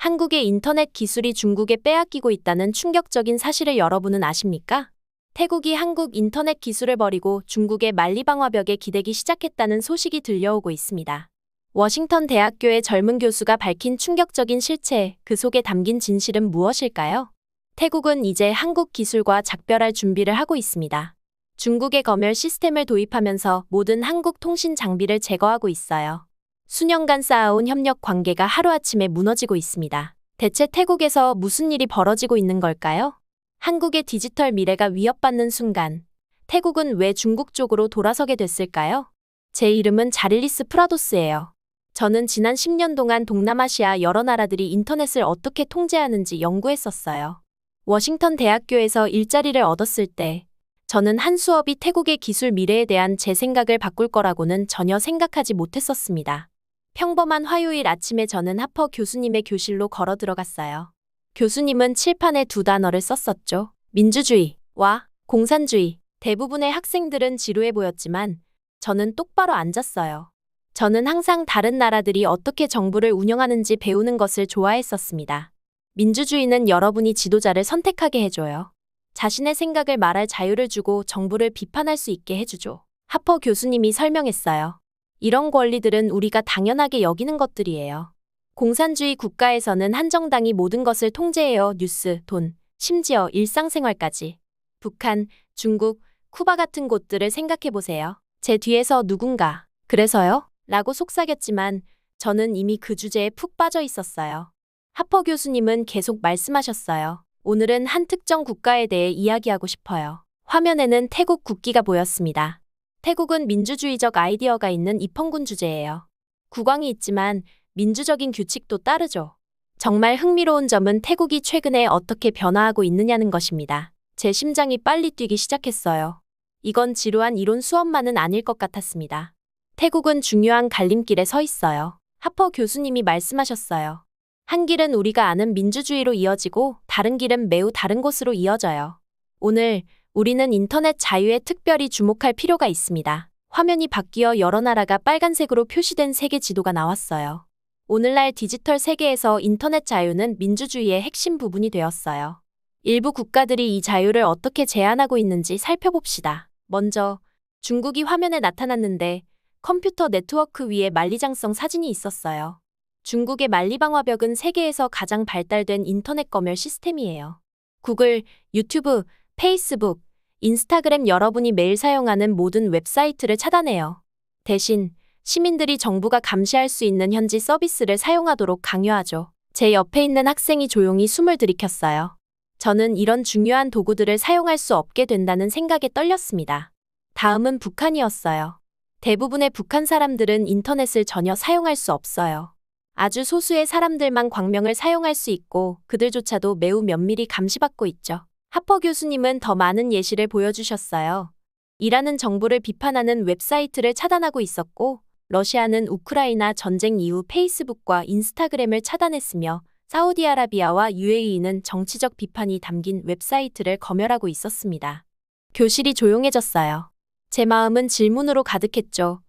한국의 인터넷 기술이 중국에 빼앗기고 있다는 충격적인 사실을 여러분은 아십니까? 태국이 한국 인터넷 기술을 버리고 중국의 만리방화벽에 기대기 시작했다는 소식이 들려오고 있습니다. 워싱턴 대학교의 젊은 교수가 밝힌 충격적인 실체, 그 속에 담긴 진실은 무엇일까요? 태국은 이제 한국 기술과 작별할 준비를 하고 있습니다. 중국의 검열 시스템을 도입하면서 모든 한국 통신 장비를 제거하고 있어요. 수년간 쌓아온 협력 관계가 하루아침에 무너지고 있습니다. 대체 태국에서 무슨 일이 벌어지고 있는 걸까요? 한국의 디지털 미래가 위협받는 순간, 태국은 왜 중국 쪽으로 돌아서게 됐을까요? 제 이름은 자릴리스 프라도스예요. 저는 지난 10년 동안 동남아시아 여러 나라들이 인터넷을 어떻게 통제하는지 연구했었어요. 워싱턴 대학교에서 일자리를 얻었을 때, 저는 한 수업이 태국의 기술 미래에 대한 제 생각을 바꿀 거라고는 전혀 생각하지 못했었습니다. 평범한 화요일 아침에 저는 하퍼 교수님의 교실로 걸어 들어갔어요. 교수님은 칠판에 두 단어를 썼었죠. 민주주의와 공산주의. 대부분의 학생들은 지루해 보였지만 저는 똑바로 앉았어요. 저는 항상 다른 나라들이 어떻게 정부를 운영하는지 배우는 것을 좋아했었습니다. 민주주의는 여러분이 지도자를 선택하게 해줘요. 자신의 생각을 말할 자유를 주고 정부를 비판할 수 있게 해주죠. 하퍼 교수님이 설명했어요. 이런 권리들은 우리가 당연하게 여기는 것들이에요. 공산주의 국가에서는 한 정당이 모든 것을 통제해요. 뉴스, 돈, 심지어 일상생활까지. 북한, 중국, 쿠바 같은 곳들을 생각해보세요. 제 뒤에서 누군가, 그래서요? 라고 속삭였지만 저는 이미 그 주제에 푹 빠져 있었어요. 하퍼 교수님은 계속 말씀하셨어요. 오늘은 한 특정 국가에 대해 이야기하고 싶어요. 화면에는 태국 국기가 보였습니다. 태국은 민주주의적 아이디어가 있는 입헌군 주제예요. 국왕이 있지만 민주적인 규칙도 따르죠. 정말 흥미로운 점은 태국이 최근에 어떻게 변화하고 있느냐는 것입니다. 제 심장이 빨리 뛰기 시작했어요. 이건 지루한 이론 수업만은 아닐 것 같았습니다. 태국은 중요한 갈림길에 서 있어요. 하퍼 교수님이 말씀하셨어요. 한 길은 우리가 아는 민주주의로 이어지고 다른 길은 매우 다른 곳으로 이어져요. 오늘 우리는 인터넷 자유에 특별히 주목할 필요가 있습니다. 화면이 바뀌어 여러 나라가 빨간색으로 표시된 세계 지도가 나왔어요. 오늘날 디지털 세계에서 인터넷 자유는 민주주의의 핵심 부분이 되었어요. 일부 국가들이 이 자유를 어떻게 제한하고 있는지 살펴봅시다. 먼저 중국이 화면에 나타났는데 컴퓨터 네트워크 위에 만리장성 사진이 있었어요. 중국의 만리방화벽은 세계에서 가장 발달된 인터넷 검열 시스템이에요. 구글, 유튜브, 페이스북, 인스타그램 여러분이 매일 사용하는 모든 웹사이트를 차단해요. 대신 시민들이 정부가 감시할 수 있는 현지 서비스를 사용하도록 강요하죠. 제 옆에 있는 학생이 조용히 숨을 들이켰어요. 저는 이런 중요한 도구들을 사용할 수 없게 된다는 생각에 떨렸습니다. 다음은 북한이었어요. 대부분의 북한 사람들은 인터넷을 전혀 사용할 수 없어요. 아주 소수의 사람들만 광명을 사용할 수 있고 그들조차도 매우 면밀히 감시받고 있죠. 하퍼 교수님은 더 많은 예시를 보여주셨어요. 이라는 정부를 비판하는 웹사이트를 차단하고 있었고 러시아는 우크라이나 전쟁 이후 페이스북과 인스타그램을 차단했으며 사우디아라비아와 UAE는 정치적 비판이 담긴 웹사이트를 검열하고 있었습니다. 교실이 조용해졌어요. 제 마음은 질문으로 가득했죠.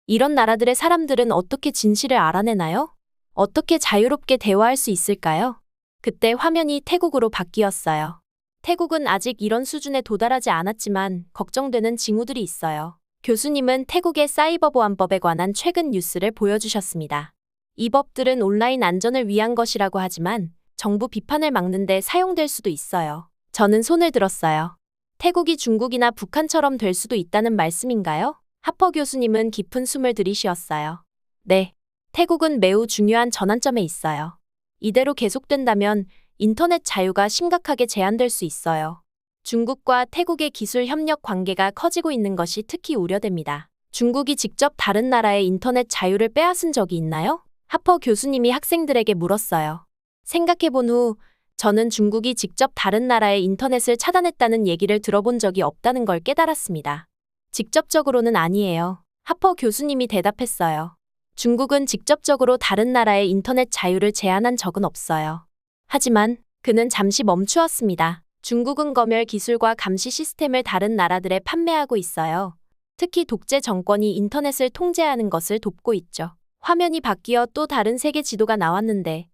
이런 나라들의 사람들은 어떻게 진실을 알아내나요? 어떻게 자유롭게 대화할 수 있을까요? 그때 화면이 태국으로 바뀌었어요. 태국은 아직 이런 수준에 도달하지 않았지만 걱정되는 징후들이 있어요. 교수님은 태국의 사이버보안법에 관한 최근 뉴스를 보여주셨습니다. 이 법들은 온라인 안전을 위한 것이라고 하지만 정부 비판을 막는 데 사용될 수도 있어요. 저는 손을 들었어요. 태국이 중국이나 북한처럼 될 수도 있다는 말씀인가요? 하퍼 교수님은 깊은 숨을 들이쉬었어요. 네. 태국은 매우 중요한 전환점에 있어요. 이대로 계속된다면 인터넷 자유가 심각하게 제한될 수 있어요. 중국과 태국의 기술 협력 관계가 커지고 있는 것이 특히 우려됩니다. 중국이 직접 다른 나라의 인터넷 자유를 빼앗은 적이 있나요? 하퍼 교수님이 학생들에게 물었어요. 생각해본 후 저는 중국이 직접 다른 나라의 인터넷을 차단했다는 얘기를 들어본 적이 없다는 걸 깨달았습니다. 직접적으로는 아니에요. 하퍼 교수님이 대답했어요. 중국은 직접적으로 다른 나라의 인터넷 자유를 제한한 적은 없어요. 하지만 그는 잠시 멈추었습니다. 중국은 검열 기술과 감시 시스템을 다른 나라들에 판매하고 있어요. 특히 독재 정권이 인터넷을 통제하는 것을 돕고 있죠. 화면이 바뀌어 또 다른 세계 지도가 나왔는데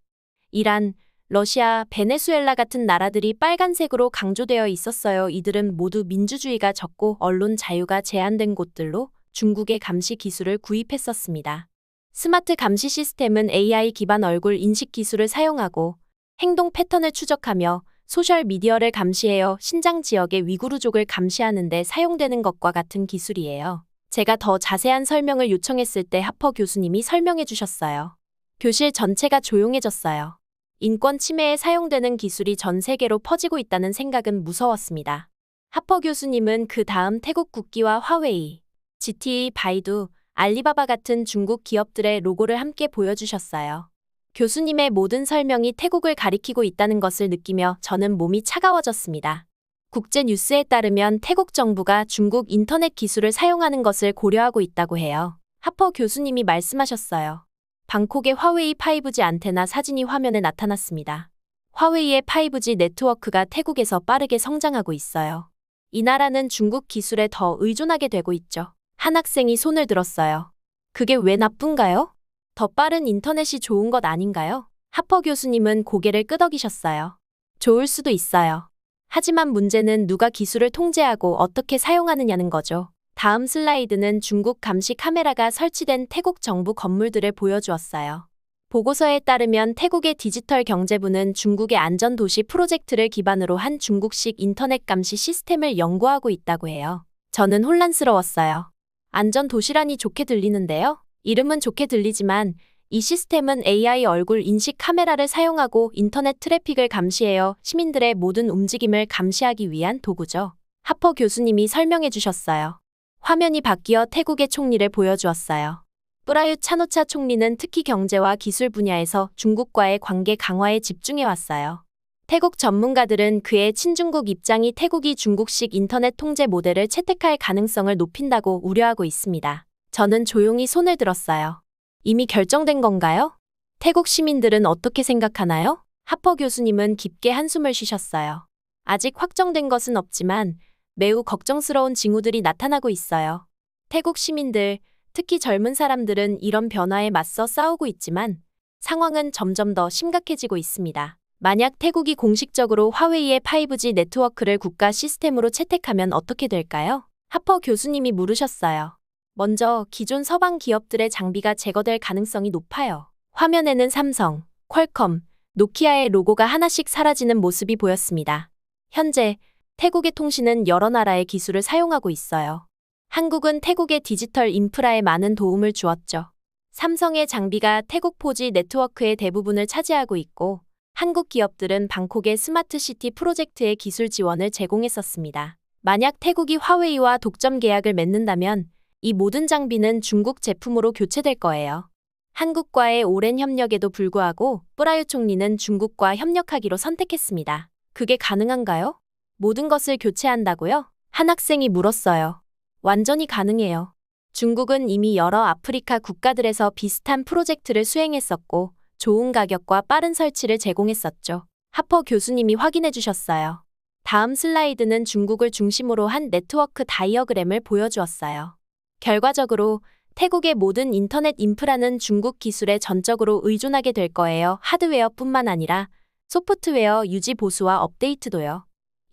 이란, 러시아, 베네수엘라 같은 나라들이 빨간색으로 강조되어 있었어요. 이들은 모두 민주주의가 적고 언론 자유가 제한된 곳들로 중국의 감시 기술을 구입했었습니다. 스마트 감시 시스템은 AI 기반 얼굴 인식 기술을 사용하고 행동 패턴을 추적하며 소셜미디어를 감시하여 신장 지역의 위구르족을 감시하는 데 사용되는 것과 같은 기술이에요. 제가 더 자세한 설명을 요청했을 때 하퍼 교수님이 설명해 주셨어요. 교실 전체가 조용해졌어요. 인권 침해에 사용되는 기술이 전 세계로 퍼지고 있다는 생각은 무서웠습니다. 하퍼 교수님은 그 다음 태국 국기와 화웨이, GT, 바이두, 알리바바 같은 중국 기업들의 로고를 함께 보여주셨어요. 교수님의 모든 설명이 태국을 가리키고 있다는 것을 느끼며 저는 몸이 차가워졌습니다. 국제 뉴스에 따르면 태국 정부가 중국 인터넷 기술을 사용하는 것을 고려하고 있다고 해요. 하퍼 교수님이 말씀하셨어요. 방콕의 화웨이 5G 안테나 사진이 화면에 나타났습니다. 화웨이의 5G 네트워크가 태국에서 빠르게 성장하고 있어요. 이 나라는 중국 기술에 더 의존하게 되고 있죠. 한 학생이 손을 들었어요. 그게 왜 나쁜가요? 더 빠른 인터넷이 좋은 것 아닌가요? 하퍼 교수님은 고개를 끄덕이셨어요. 좋을 수도 있어요. 하지만 문제는 누가 기술을 통제하고 어떻게 사용하느냐는 거죠. 다음 슬라이드는 중국 감시 카메라가 설치된 태국 정부 건물들을 보여주었어요. 보고서에 따르면 태국의 디지털 경제부는 중국의 안전도시 프로젝트를 기반으로 한 중국식 인터넷 감시 시스템을 연구하고 있다고 해요. 저는 혼란스러웠어요. 안전도시라니 좋게 들리는데요. 이름은 좋게 들리지만 이 시스템은 AI 얼굴 인식 카메라를 사용하고 인터넷 트래픽을 감시하여 시민들의 모든 움직임을 감시하기 위한 도구죠. 하퍼 교수님이 설명해 주셨어요. 화면이 바뀌어 태국의 총리를 보여주었어요. 프라윕 찬오차 총리는 특히 경제와 기술 분야에서 중국과의 관계 강화에 집중해왔어요. 태국 전문가들은 그의 친중국 입장이 태국이 중국식 인터넷 통제 모델을 채택할 가능성을 높인다고 우려하고 있습니다. 저는 조용히 손을 들었어요. 이미 결정된 건가요? 태국 시민들은 어떻게 생각하나요? 하퍼 교수님은 깊게 한숨을 쉬셨어요. 아직 확정된 것은 없지만 매우 걱정스러운 징후들이 나타나고 있어요. 태국 시민들, 특히 젊은 사람들은 이런 변화에 맞서 싸우고 있지만 상황은 점점 더 심각해지고 있습니다. 만약 태국이 공식적으로 화웨이의 5G 네트워크를 국가 시스템으로 채택하면 어떻게 될까요? 하퍼 교수님이 물으셨어요. 먼저 기존 서방 기업들의 장비가 제거될 가능성이 높아요. 화면에는 삼성, 퀄컴, 노키아의 로고가 하나씩 사라지는 모습이 보였습니다. 현재 태국의 통신은 여러 나라의 기술을 사용하고 있어요. 한국은 태국의 디지털 인프라에 많은 도움을 주었죠. 삼성의 장비가 태국 4G 네트워크의 대부분을 차지하고 있고 한국 기업들은 방콕의 스마트시티 프로젝트의 기술 지원을 제공했었습니다. 만약 태국이 화웨이와 독점 계약을 맺는다면 이 모든 장비는 중국 제품으로 교체될 거예요. 한국과의 오랜 협력에도 불구하고 프라윕 총리는 중국과 협력하기로 선택했습니다. 그게 가능한가요? 모든 것을 교체한다고요? 한 학생이 물었어요. 완전히 가능해요. 중국은 이미 여러 아프리카 국가들에서 비슷한 프로젝트를 수행했었고 좋은 가격과 빠른 설치를 제공했었죠. 하퍼 교수님이 확인해 주셨어요. 다음 슬라이드는 중국을 중심으로 한 네트워크 다이어그램을 보여주었어요. 결과적으로 태국의 모든 인터넷 인프라는 중국 기술에 전적으로 의존하게 될 거예요. 하드웨어뿐만 아니라 소프트웨어 유지 보수와 업데이트도요.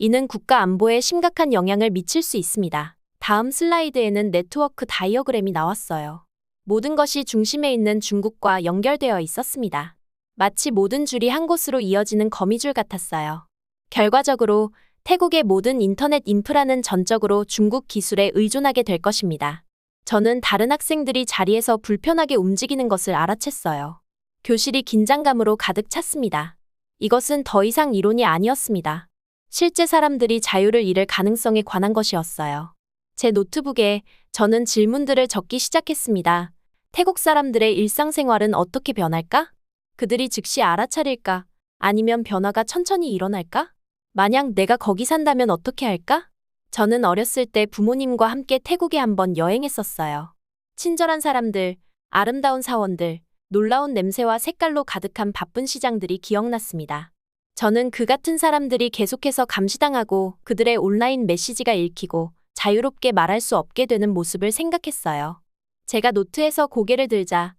이는 국가 안보에 심각한 영향을 미칠 수 있습니다. 다음 슬라이드에는 네트워크 다이어그램이 나왔어요. 모든 것이 중심에 있는 중국과 연결되어 있었습니다. 마치 모든 줄이 한 곳으로 이어지는 거미줄 같았어요. 결과적으로 태국의 모든 인터넷 인프라는 전적으로 중국 기술에 의존하게 될 것입니다. 저는 다른 학생들이 자리에서 불편하게 움직이는 것을 알아챘어요. 교실이 긴장감으로 가득 찼습니다. 이것은 더 이상 이론이 아니었습니다. 실제 사람들이 자유를 잃을 가능성에 관한 것이었어요. 제 노트북에 저는 질문들을 적기 시작했습니다. 태국 사람들의 일상생활은 어떻게 변할까? 그들이 즉시 알아차릴까? 아니면 변화가 천천히 일어날까? 만약 내가 거기 산다면 어떻게 할까? 저는 어렸을 때 부모님과 함께 태국에 한번 여행했었어요. 친절한 사람들, 아름다운 사원들, 놀라운 냄새와 색깔로 가득한 바쁜 시장들이 기억났습니다. 저는 그 같은 사람들이 계속해서 감시당하고 그들의 온라인 메시지가 읽히고 자유롭게 말할 수 없게 되는 모습을 생각했어요. 제가 노트에서 고개를 들자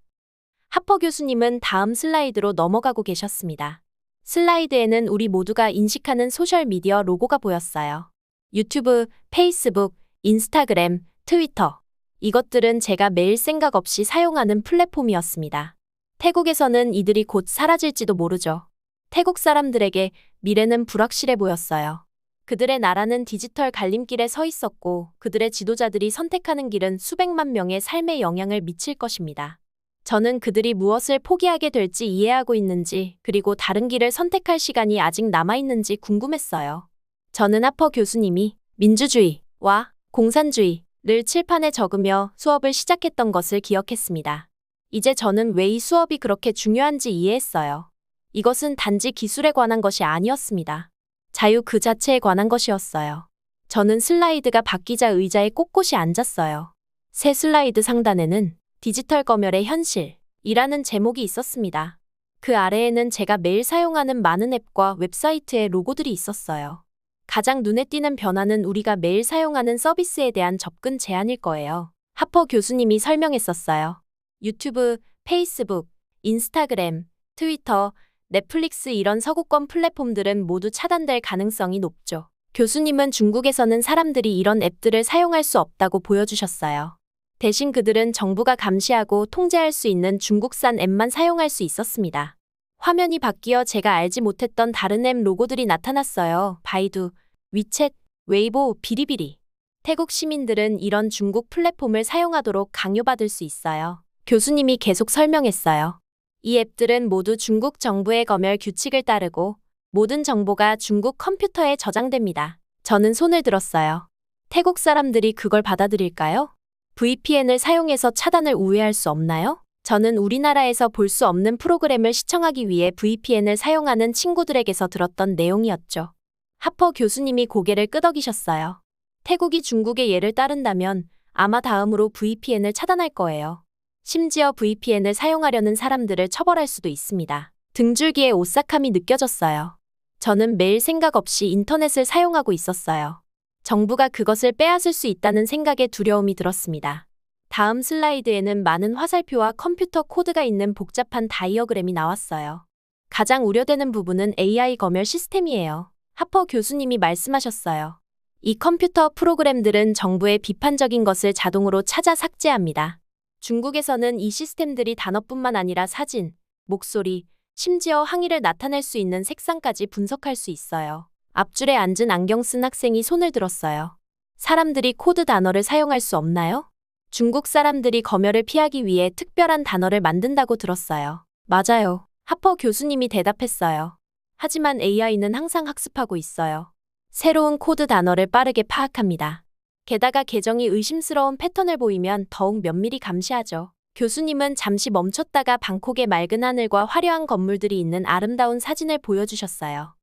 하퍼 교수님은 다음 슬라이드로 넘어가고 계셨습니다. 슬라이드에는 우리 모두가 인식하는 소셜미디어 로고가 보였어요. 유튜브, 페이스북, 인스타그램, 트위터. 이것들은 제가 매일 생각 없이 사용하는 플랫폼이었습니다. 태국에서는 이들이 곧 사라질지도 모르죠. 태국 사람들에게 미래는 불확실해 보였어요. 그들의 나라는 디지털 갈림길에 서 있었고 그들의 지도자들이 선택하는 길은 수백만 명의 삶에 영향을 미칠 것입니다. 저는 그들이 무엇을 포기하게 될지 이해하고 있는지 그리고 다른 길을 선택할 시간이 아직 남아있는지 궁금했어요. 저는 하퍼 교수님이 민주주의와 공산주의를 칠판에 적으며 수업을 시작했던 것을 기억했습니다. 이제 저는 왜 이 수업이 그렇게 중요한지 이해했어요. 이것은 단지 기술에 관한 것이 아니었습니다. 자유 그 자체에 관한 것이었어요. 저는 슬라이드가 바뀌자 의자에 꼿꼿이 앉았어요. 새 슬라이드 상단에는 디지털 검열의 현실이라는 제목이 있었습니다. 그 아래에는 제가 매일 사용하는 많은 앱과 웹사이트의 로고들이 있었어요. 가장 눈에 띄는 변화는 우리가 매일 사용하는 서비스에 대한 접근 제한일 거예요. 하퍼 교수님이 설명했었어요. 유튜브, 페이스북, 인스타그램, 트위터, 넷플릭스 이런 서구권 플랫폼들은 모두 차단될 가능성이 높죠. 교수님은 중국에서는 사람들이 이런 앱들을 사용할 수 없다고 보여주셨어요. 대신 그들은 정부가 감시하고 통제할 수 있는 중국산 앱만 사용할 수 있었습니다. 화면이 바뀌어 제가 알지 못했던 다른 앱 로고들이 나타났어요. 바이두, 위챗, 웨이보, 비리비리. 태국 시민들은 이런 중국 플랫폼을 사용하도록 강요받을 수 있어요. 교수님이 계속 설명했어요. 이 앱들은 모두 중국 정부의 검열 규칙을 따르고 모든 정보가 중국 컴퓨터에 저장됩니다. 저는 손을 들었어요. 태국 사람들이 그걸 받아들일까요? VPN을 사용해서 차단을 우회할 수 없나요? 저는 우리나라에서 볼 수 없는 프로그램을 시청하기 위해 VPN을 사용하는 친구들에게서 들었던 내용이었죠. 하퍼 교수님이 고개를 끄덕이셨어요. 태국이 중국의 예를 따른다면 아마 다음으로 VPN을 차단할 거예요. 심지어 VPN을 사용하려는 사람들을 처벌할 수도 있습니다. 등줄기에 오싹함이 느껴졌어요. 저는 매일 생각 없이 인터넷을 사용하고 있었어요. 정부가 그것을 빼앗을 수 있다는 생각에 두려움이 들었습니다. 다음 슬라이드에는 많은 화살표와 컴퓨터 코드가 있는 복잡한 다이어그램이 나왔어요. 가장 우려되는 부분은 AI 검열 시스템이에요. 하퍼 교수님이 말씀하셨어요. 이 컴퓨터 프로그램들은 정부의 비판적인 것을 자동으로 찾아 삭제합니다. 중국에서는 이 시스템들이 단어뿐만 아니라 사진, 목소리, 심지어 항의를 나타낼 수 있는 색상까지 분석할 수 있어요. 앞줄에 앉은 안경 쓴 학생이 손을 들었어요. 사람들이 코드 단어를 사용할 수 없나요? 중국 사람들이 검열을 피하기 위해 특별한 단어를 만든다고 들었어요. 맞아요. 하퍼 교수님이 대답했어요. 하지만 AI는 항상 학습하고 있어요. 새로운 코드 단어를 빠르게 파악합니다. 게다가 계정이 의심스러운 패턴을 보이면 더욱 면밀히 감시하죠. 교수님은 잠시 멈췄다가 방콕의 맑은 하늘과 화려한 건물들이 있는 아름다운 사진을 보여주셨어요.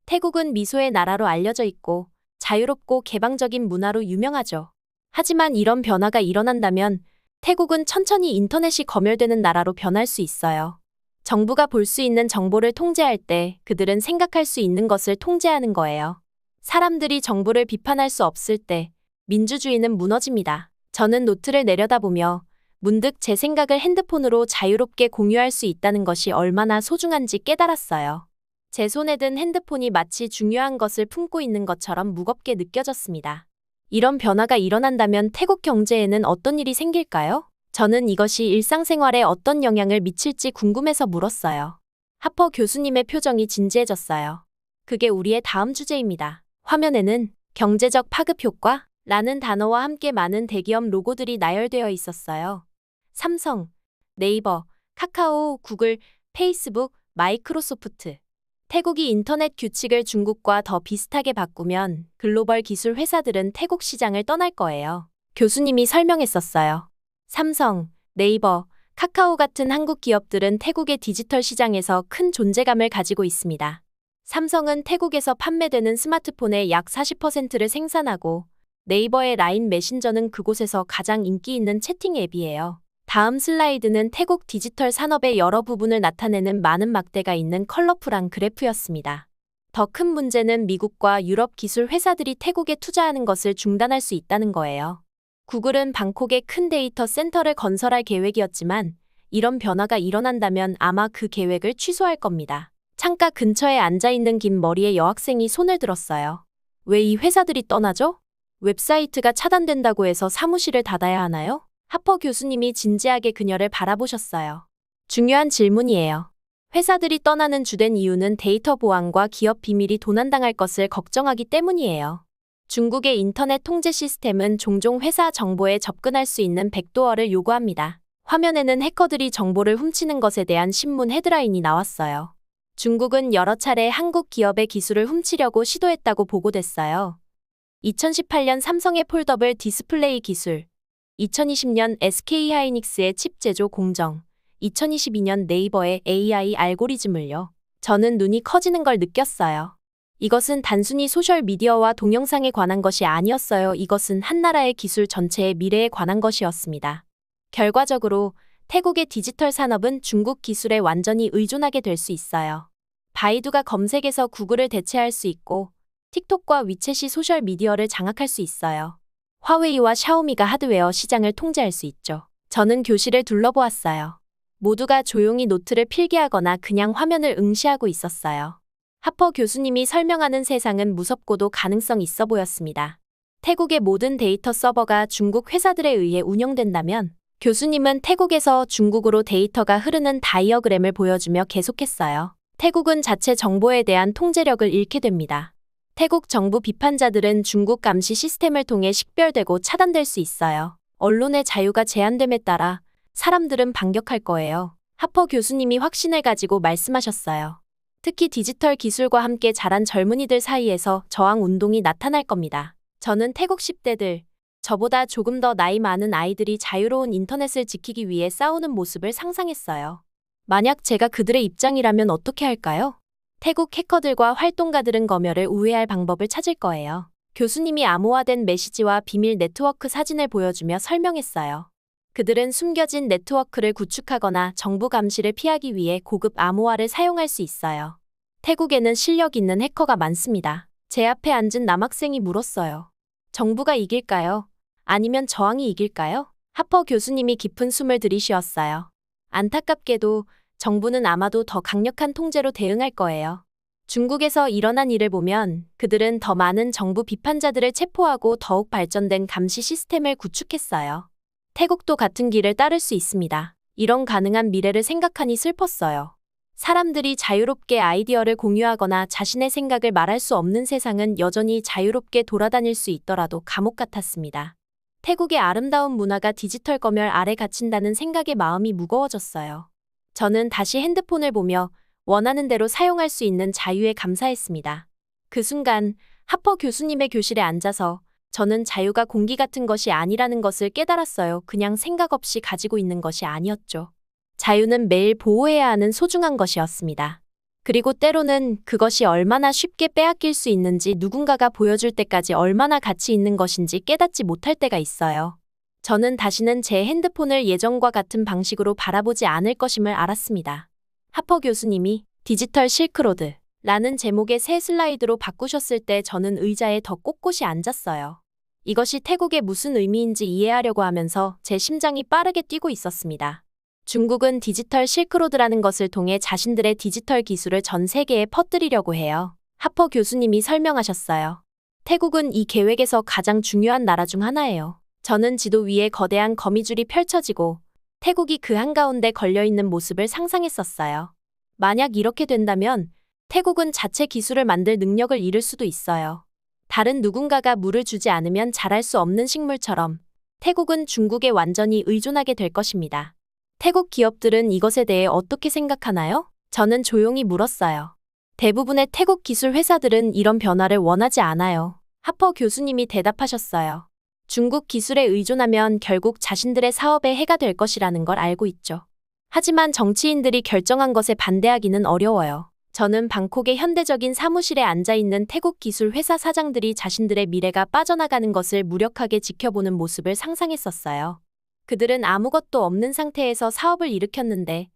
태국은 미소의 나라로 알려져 있고 자유롭고 개방적인 문화로 유명하죠. 하지만 이런 변화가 일어난다면 태국은 천천히 인터넷이 검열되는 나라로 변할 수 있어요. 정부가 볼 수 있는 정보를 통제할 때 그들은 생각할 수 있는 것을 통제하는 거예요. 사람들이 정부를 비판할 수 없을 때 민주주의는 무너집니다. 저는 노트를 내려다보며 문득 제 생각을 핸드폰으로 자유롭게 공유할 수 있다는 것이 얼마나 소중한지 깨달았어요. 제 손에 든 핸드폰이 마치 중요한 것을 품고 있는 것처럼 무겁게 느껴졌습니다. 이런 변화가 일어난다면 태국 경제에는 어떤 일이 생길까요? 저는 이것이 일상생활에 어떤 영향을 미칠지 궁금해서 물었어요. 하퍼 교수님의 표정이 진지해졌어요. 그게 우리의 다음 주제입니다. 화면에는 경제적 파급 효과라는 단어와 함께 많은 대기업 로고들이 나열되어 있었어요. 삼성, 네이버, 카카오, 구글, 페이스북, 마이크로소프트. 태국이 인터넷 규칙을 중국과 더 비슷하게 바꾸면 글로벌 기술 회사들은 태국 시장을 떠날 거예요. 교수님이 설명했었어요. 삼성, 네이버, 카카오 같은 한국 기업들은 태국의 디지털 시장에서 큰 존재감을 가지고 있습니다. 삼성은 태국에서 판매되는 스마트폰의 약 40%를 생산하고 네이버의 라인 메신저는 그곳에서 가장 인기 있는 채팅 앱이에요. 다음 슬라이드는 태국 디지털 산업의 여러 부분을 나타내는 많은 막대가 있는 컬러풀한 그래프였습니다. 더 큰 문제는 미국과 유럽 기술 회사들이 태국에 투자하는 것을 중단할 수 있다는 거예요. 구글은 방콕에 큰 데이터 센터를 건설할 계획이었지만 이런 변화가 일어난다면 아마 그 계획을 취소할 겁니다. 창가 근처에 앉아있는 긴 머리의 여학생이 손을 들었어요. 왜 이 회사들이 떠나죠? 웹사이트가 차단된다고 해서 사무실을 닫아야 하나요? 하퍼 교수님이 진지하게 그녀를 바라보셨어요. 중요한 질문이에요. 회사들이 떠나는 주된 이유는 데이터 보안과 기업 비밀이 도난당할 것을 걱정하기 때문이에요. 중국의 인터넷 통제 시스템은 종종 회사 정보에 접근할 수 있는 백도어를 요구합니다. 화면에는 해커들이 정보를 훔치는 것에 대한 신문 헤드라인이 나왔어요. 중국은 여러 차례 한국 기업의 기술을 훔치려고 시도했다고 보고됐어요. 2018년 삼성의 폴더블 디스플레이 기술, 2020년 SK하이닉스의 칩 제조 공정, 2022년 네이버의 AI 알고리즘을요. 저는 눈이 커지는 걸 느꼈어요. 이것은 단순히 소셜미디어와 동영상에 관한 것이 아니었어요. 이것은 한 나라의 기술 전체의 미래에 관한 것이었습니다. 결과적으로 태국의 디지털 산업은 중국 기술에 완전히 의존하게 될 수 있어요. 바이두가 검색에서 구글을 대체할 수 있고 틱톡과 위챗이 소셜미디어를 장악할 수 있어요. 화웨이와 샤오미가 하드웨어 시장을 통제할 수 있죠. 저는 교실을 둘러보았어요. 모두가 조용히 노트를 필기하거나 그냥 화면을 응시하고 있었어요. 하퍼 교수님이 설명하는 세상은 무섭고도 가능성 있어 보였습니다. 태국의 모든 데이터 서버가 중국 회사들에 의해 운영된다면 교수님은 태국에서 중국으로 데이터가 흐르는 다이어그램을 보여주며 계속했어요. 태국은 자체 정보에 대한 통제력을 잃게 됩니다. 태국 정부 비판자들은 중국 감시 시스템을 통해 식별되고 차단될 수 있어요. 언론의 자유가 제한됨에 따라 사람들은 반격할 거예요. 하퍼 교수님이 확신을 가지고 말씀하셨어요. 특히 디지털 기술과 함께 자란 젊은이들 사이에서 저항 운동이 나타날 겁니다. 저는 태국 10대들, 저보다 조금 더 나이 많은 아이들이 자유로운 인터넷을 지키기 위해 싸우는 모습을 상상했어요. 만약 제가 그들의 입장이라면 어떻게 할까요? 태국 해커들과 활동가들은 검열을 우회할 방법을 찾을 거예요. 교수님이 암호화된 메시지와 비밀 네트워크 사진을 보여주며 설명했어요. 그들은 숨겨진 네트워크를 구축하거나 정부 감시를 피하기 위해 고급 암호화를 사용할 수 있어요. 태국에는 실력 있는 해커가 많습니다. 제 앞에 앉은 남학생이 물었어요. 정부가 이길까요? 아니면 저항이 이길까요? 하퍼 교수님이 깊은 숨을 들이쉬었어요. 안타깝게도 정부는 아마도 더 강력한 통제로 대응할 거예요. 중국에서 일어난 일을 보면 그들은 더 많은 정부 비판자들을 체포하고 더욱 발전된 감시 시스템을 구축했어요. 태국도 같은 길을 따를 수 있습니다. 이런 가능한 미래를 생각하니 슬펐어요. 사람들이 자유롭게 아이디어를 공유하거나 자신의 생각을 말할 수 없는 세상은 여전히 자유롭게 돌아다닐 수 있더라도 감옥 같았습니다. 태국의 아름다운 문화가 디지털 검열 아래 갇힌다는 생각에 마음이 무거워졌어요. 저는 다시 핸드폰을 보며 원하는 대로 사용할 수 있는 자유에 감사했습니다. 그 순간 하퍼 교수님의 교실에 앉아서 저는 자유가 공기 같은 것이 아니라는 것을 깨달았어요. 그냥 생각 없이 가지고 있는 것이 아니었죠. 자유는 매일 보호해야 하는 소중한 것이었습니다. 그리고 때로는 그것이 얼마나 쉽게 빼앗길 수 있는지 누군가가 보여줄 때까지 얼마나 가치 있는 것인지 깨닫지 못할 때가 있어요. 저는 다시는 제 핸드폰을 예전과 같은 방식으로 바라보지 않을 것임을 알았습니다. 하퍼 교수님이 디지털 실크로드라는 제목의 새 슬라이드로 바꾸셨을 때 저는 의자에 더 꼿꼿이 앉았어요. 이것이 태국에 무슨 의미인지 이해하려고 하면서 제 심장이 빠르게 뛰고 있었습니다. 중국은 디지털 실크로드라는 것을 통해 자신들의 디지털 기술을 전 세계에 퍼뜨리려고 해요. 하퍼 교수님이 설명하셨어요. 태국은 이 계획에서 가장 중요한 나라 중 하나예요. 저는 지도 위에 거대한 거미줄이 펼쳐지고 태국이 그 한가운데 걸려있는 모습을 상상했었어요. 만약 이렇게 된다면 태국은 자체 기술을 만들 능력을 잃을 수도 있어요. 다른 누군가가 물을 주지 않으면 자랄 수 없는 식물처럼 태국은 중국에 완전히 의존하게 될 것입니다. 태국 기업들은 이것에 대해 어떻게 생각하나요? 저는 조용히 물었어요. 대부분의 태국 기술 회사들은 이런 변화를 원하지 않아요. 하퍼 교수님이 대답하셨어요. 중국 기술에 의존하면 결국 자신들의 사업에 해가 될 것이라는 걸 알고 있죠. 하지만 정치인들이 결정한 것에 반대하기는 어려워요. 저는 방콕의 현대적인 사무실에 앉아있는 태국 기술 회사 사장들이 자신들의 미래가 빠져나가는 것을 무력하게 지켜보는 모습을 상상했었어요. 그들은 아무것도 없는 상태에서 사업을 일으켰는데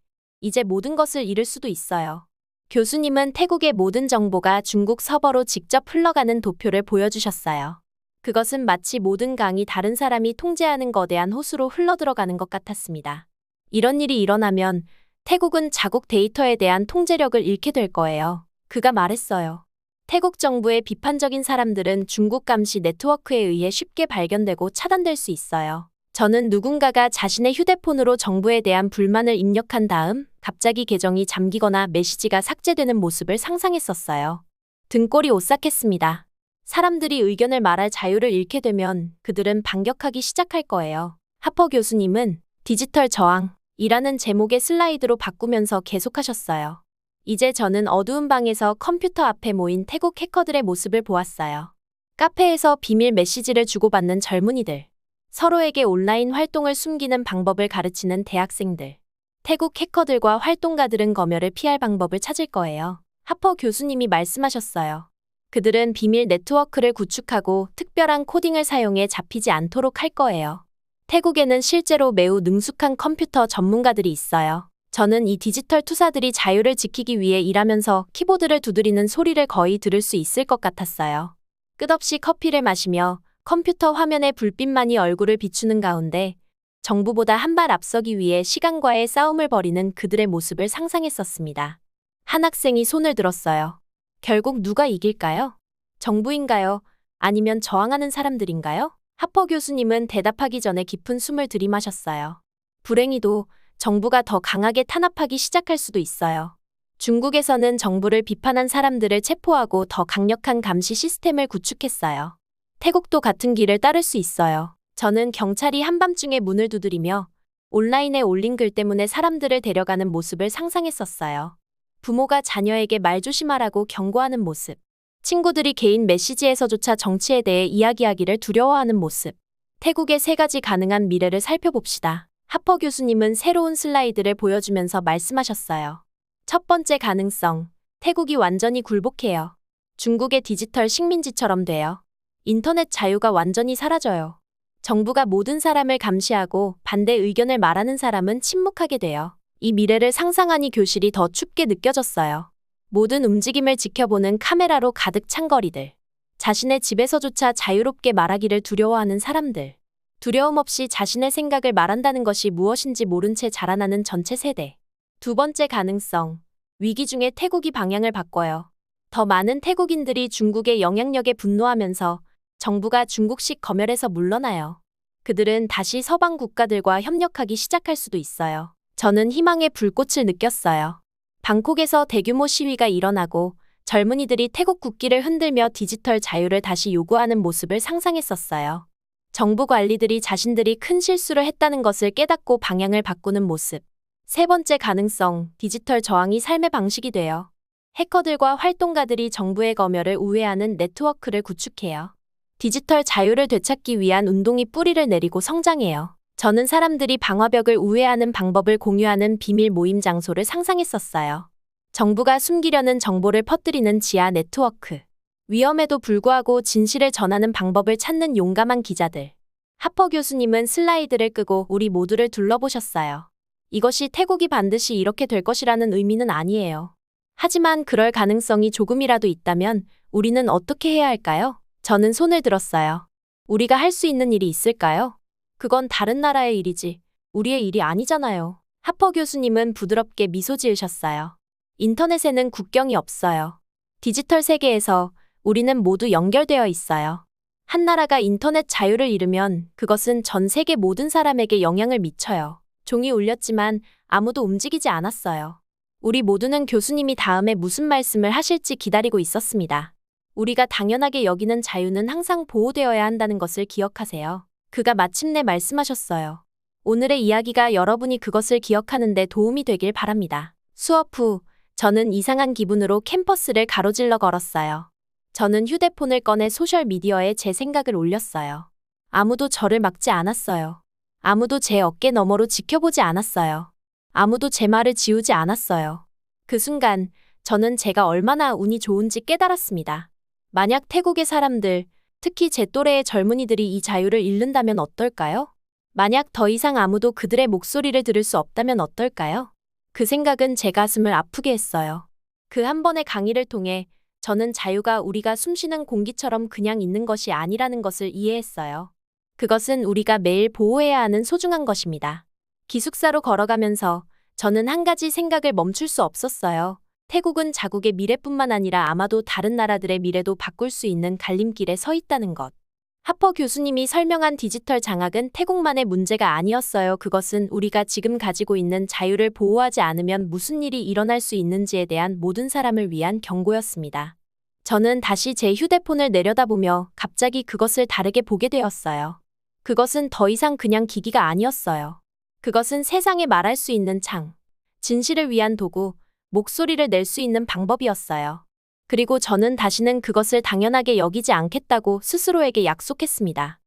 이제 모든 것을 잃을 수도 있어요. 교수님은 태국의 모든 정보가 중국 서버로 직접 흘러가는 도표를 보여주셨어요. 그것은 마치 모든 강이 다른 사람이 통제하는 거대한 호수로 흘러들어가는 것 같았습니다. 이런 일이 일어나면 태국은 자국 데이터에 대한 통제력을 잃게 될 거예요. 그가 말했어요. 태국 정부의 비판적인 사람들은 중국 감시 네트워크에 의해 쉽게 발견되고 차단될 수 있어요. 저는 누군가가 자신의 휴대폰으로 정부에 대한 불만을 입력한 다음 갑자기 계정이 잠기거나 메시지가 삭제되는 모습을 상상했었어요. 등골이 오싹했습니다. 사람들이 의견을 말할 자유를 잃게 되면 그들은 반격하기 시작할 거예요. 하퍼 교수님은 디지털 저항이라는 제목의 슬라이드로 바꾸면서 계속하셨어요. 이제 저는 어두운 방에서 컴퓨터 앞에 모인 태국 해커들의 모습을 보았어요. 카페에서 비밀 메시지를 주고받는 젊은이들, 서로에게 온라인 활동을 숨기는 방법을 가르치는 대학생들, 태국 해커들과 활동가들은 검열을 피할 방법을 찾을 거예요. 하퍼 교수님이 말씀하셨어요. 그들은 비밀 네트워크를 구축하고 특별한 코딩을 사용해 잡히지 않도록 할 거예요. 태국에는 실제로 매우 능숙한 컴퓨터 전문가들이 있어요. 저는 이 디지털 투사들이 자유를 지키기 위해 일하면서 키보드를 두드리는 소리를 거의 들을 수 있을 것 같았어요. 끝없이 커피를 마시며 컴퓨터 화면에 불빛만이 얼굴을 비추는 가운데 정부보다 한 발 앞서기 위해 시간과의 싸움을 벌이는 그들의 모습을 상상했었습니다. 한 학생이 손을 들었어요. 결국 누가 이길까요? 정부인가요? 아니면 저항하는 사람들인가요? 하퍼 교수님은 대답하기 전에 깊은 숨을 들이마셨어요. 불행히도 정부가 더 강하게 탄압하기 시작할 수도 있어요. 중국에서는 정부를 비판한 사람들을 체포하고 더 강력한 감시 시스템을 구축했어요. 태국도 같은 길을 따를 수 있어요. 저는 경찰이 한밤중에 문을 두드리며 온라인에 올린 글 때문에 사람들을 데려가는 모습을 상상했었어요. 부모가 자녀에게 말 조심하라고 경고하는 모습. 친구들이 개인 메시지에서조차 정치에 대해 이야기하기를 두려워하는 모습. 태국의 3가지 가능한 미래를 살펴봅시다. 하퍼 교수님은 새로운 슬라이드를 보여주면서 말씀하셨어요. 첫 번째 가능성, 태국이 완전히 굴복해요. 중국의 디지털 식민지처럼 돼요. 인터넷 자유가 완전히 사라져요. 정부가 모든 사람을 감시하고 반대 의견을 말하는 사람은 침묵하게 돼요. 이 미래를 상상하니 교실이 더 춥게 느껴졌어요. 모든 움직임을 지켜보는 카메라로 가득 찬 거리들. 자신의 집에서조차 자유롭게 말하기를 두려워하는 사람들. 두려움 없이 자신의 생각을 말한다는 것이 무엇인지 모른 채 자라나는 전체 세대. 두 번째 가능성. 위기 중에 태국이 방향을 바꿔요. 더 많은 태국인들이 중국의 영향력에 분노하면서 정부가 중국식 검열에서 물러나요. 그들은 다시 서방 국가들과 협력하기 시작할 수도 있어요. 저는 희망의 불꽃을 느꼈어요. 방콕에서 대규모 시위가 일어나고 젊은이들이 태국 국기를 흔들며 디지털 자유를 다시 요구하는 모습을 상상했었어요. 정부 관리들이 자신들이 큰 실수를 했다는 것을 깨닫고 방향을 바꾸는 모습. 세 번째 가능성, 디지털 저항이 삶의 방식이 돼요. 해커들과 활동가들이 정부의 검열을 우회하는 네트워크를 구축해요. 디지털 자유를 되찾기 위한 운동이 뿌리를 내리고 성장해요. 저는 사람들이 방화벽을 우회하는 방법을 공유하는 비밀 모임 장소를 상상했었어요. 정부가 숨기려는 정보를 퍼뜨리는 지하 네트워크. 위험에도 불구하고 진실을 전하는 방법을 찾는 용감한 기자들. 하퍼 교수님은 슬라이드를 끄고 우리 모두를 둘러보셨어요. 이것이 태국이 반드시 이렇게 될 것이라는 의미는 아니에요. 하지만 그럴 가능성이 조금이라도 있다면 우리는 어떻게 해야 할까요? 저는 손을 들었어요. 우리가 할 수 있는 일이 있을까요? 그건 다른 나라의 일이지 우리의 일이 아니잖아요. 하퍼 교수님은 부드럽게 미소 지으셨어요. 인터넷에는 국경이 없어요. 디지털 세계에서 우리는 모두 연결되어 있어요. 한 나라가 인터넷 자유를 잃으면 그것은 전 세계 모든 사람에게 영향을 미쳐요. 종이 울렸지만 아무도 움직이지 않았어요. 우리 모두는 교수님이 다음에 무슨 말씀을 하실지 기다리고 있었습니다. 우리가 당연하게 여기는 자유는 항상 보호되어야 한다는 것을 기억하세요. 그가 마침내 말씀하셨어요. 오늘의 이야기가 여러분이 그것을 기억하는 데 도움이 되길 바랍니다. 수업 후 저는 이상한 기분으로 캠퍼스를 가로질러 걸었어요. 저는 휴대폰을 꺼내 소셜미디어에 제 생각을 올렸어요. 아무도 저를 막지 않았어요. 아무도 제 어깨 너머로 지켜보지 않았어요. 아무도 제 말을 지우지 않았어요. 그 순간 저는 제가 얼마나 운이 좋은지 깨달았습니다. 만약 태국의 사람들, 특히 제 또래의 젊은이들이 이 자유를 잃는다면 어떨까요? 만약 더 이상 아무도 그들의 목소리를 들을 수 없다면 어떨까요? 그 생각은 제 가슴을 아프게 했어요. 그 한 번의 강의를 통해 저는 자유가 우리가 숨쉬는 공기처럼 그냥 있는 것이 아니라는 것을 이해했어요. 그것은 우리가 매일 보호해야 하는 소중한 것입니다. 기숙사로 걸어가면서 저는 한 가지 생각을 멈출 수 없었어요. 태국은 자국의 미래뿐만 아니라 아마도 다른 나라들의 미래도 바꿀 수 있는 갈림길에 서 있다는 것. 하퍼 교수님이 설명한 디지털 장악은 태국만의 문제가 아니었어요. 그것은 우리가 지금 가지고 있는 자유를 보호하지 않으면 무슨 일이 일어날 수 있는지에 대한 모든 사람을 위한 경고였습니다. 저는 다시 제 휴대폰을 내려다보며 갑자기 그것을 다르게 보게 되었어요. 그것은 더 이상 그냥 기기가 아니었어요. 그것은 세상에 말할 수 있는 창, 진실을 위한 도구, 목소리를 낼 수 있는 방법이었어요. 그리고 저는 다시는 그것을 당연하게 여기지 않겠다고 스스로에게 약속했습니다.